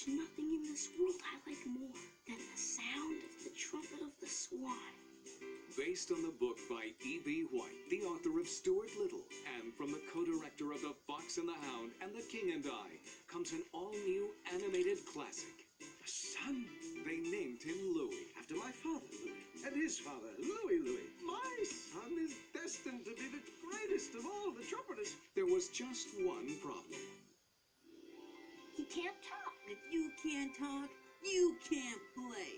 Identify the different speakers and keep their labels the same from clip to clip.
Speaker 1: nothing in this world I like more than the sound of the trumpet of the Swan.
Speaker 2: Based on the book by E.B. White, the author of Stuart Little, and from the co-director of The Fox and the Hound and The King and I, comes an all-new animated classic.
Speaker 3: A son?
Speaker 2: They named him Louis.
Speaker 3: After my father, Louis. And his father, Louis. My son is destined to be the greatest of all the trumpeters.
Speaker 2: There was just one problem.
Speaker 1: He can't talk.
Speaker 4: If you can't talk, you can't play.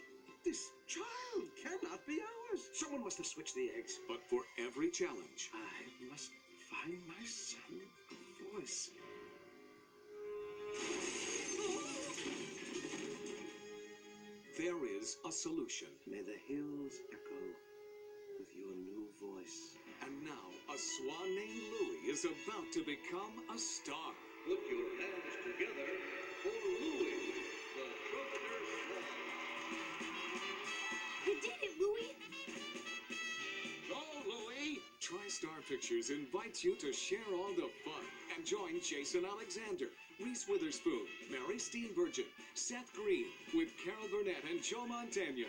Speaker 3: This child cannot be ours. Someone must have switched the eggs.
Speaker 2: But for every challenge,
Speaker 3: I must find my son a voice.
Speaker 2: there is a solution.
Speaker 3: May the hills echo with your new voice.
Speaker 2: And now, a swan named Louis is about to become a star.
Speaker 5: Put your hands together for Louis, the trumpeter swan.
Speaker 1: You did it, Louis!
Speaker 5: Go, Louis!
Speaker 2: Tristar Pictures invites you to share all the fun and join Jason Alexander, Reese Witherspoon, Mary Steenburgen, Seth Green, with Carol Burnett and Joe Mantegna,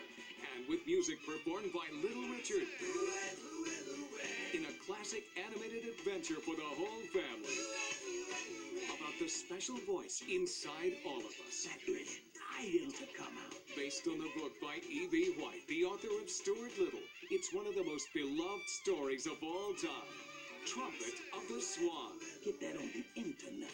Speaker 2: and with music performed by Little Richard. In a classic animated adventure for the whole family. About the special voice inside all of us.
Speaker 3: That is ideal to come out.
Speaker 2: Based on the book by E.B. White, the author of Stuart Little, it's one of the most beloved stories of all time. Trumpet of the Swan.
Speaker 3: Get that on the internet.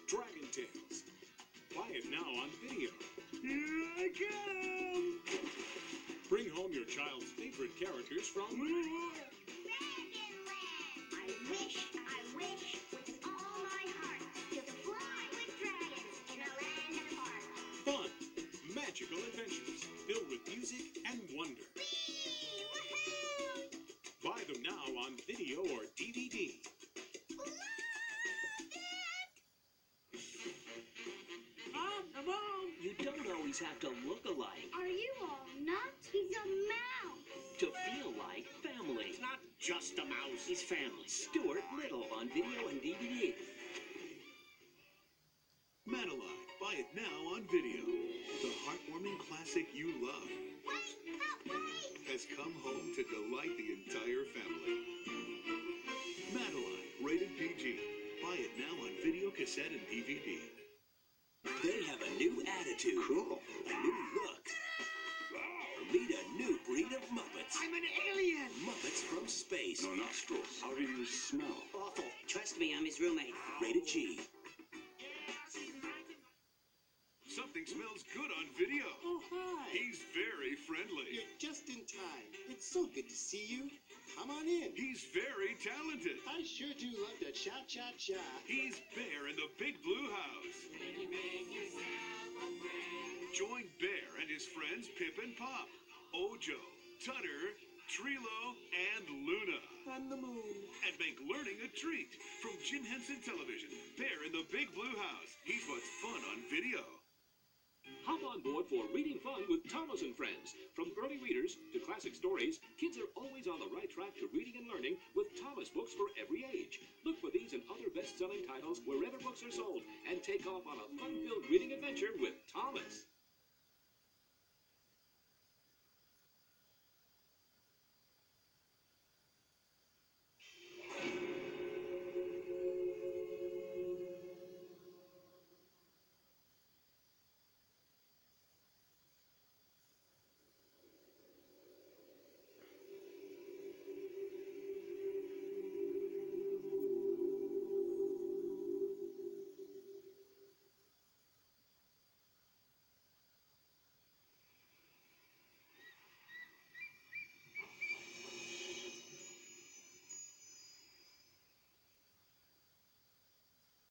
Speaker 2: Dragon Tales. Buy it now on video.
Speaker 3: Here I come!
Speaker 2: Bring home your child's favorite characters from
Speaker 1: Dragonland! I wish with all my heart to fly with dragons in a land apart.
Speaker 2: fun, magical adventures filled with music and wonder.
Speaker 1: Whee! Woohoo!
Speaker 2: Buy them now on video or DVD.
Speaker 6: Mom, you don't always have to look alike
Speaker 1: Are you all nuts? He's a mouse.
Speaker 6: to feel like family.
Speaker 5: It's not just a mouse.
Speaker 6: He's family. Stuart Little on video and DVD.
Speaker 7: Madeline, buy it now on video. The heartwarming classic you love
Speaker 1: Wait!
Speaker 7: has come home to delight the entire family. Madeline, rated PG. Buy it now on video, cassette, and DVD.
Speaker 6: They have a new attitude.
Speaker 3: Cool.
Speaker 6: A new look. Meet a new breed of Muppets.
Speaker 3: I'm an alien!
Speaker 6: Muppets from space.
Speaker 7: No nostrils.
Speaker 3: How do you smell?
Speaker 4: Awful. Trust me, I'm his roommate.
Speaker 6: Rated G.
Speaker 7: Something smells good on video.
Speaker 8: Oh, hi.
Speaker 7: He's very friendly.
Speaker 8: You're just in time. It's so good to see you. Come on in.
Speaker 7: He's very talented.
Speaker 8: I sure do love to cha-cha-cha.
Speaker 7: He's Bear in the Big Blue House. Join Bear and his friends Pip and Pop, Ojo, Tutter, Trilo, and Luna.
Speaker 8: On the moon.
Speaker 7: And make learning a treat. From Jim Henson Television, Bear in the Big Blue House. He's what's fun on video.
Speaker 9: Hop on board for Reading Fun with Thomas and Friends. From early readers to classic stories, kids are always on the right track to reading and learning with Thomas books for every age. Look for these and other best-selling titles wherever books are sold and take off on a fun-filled reading adventure with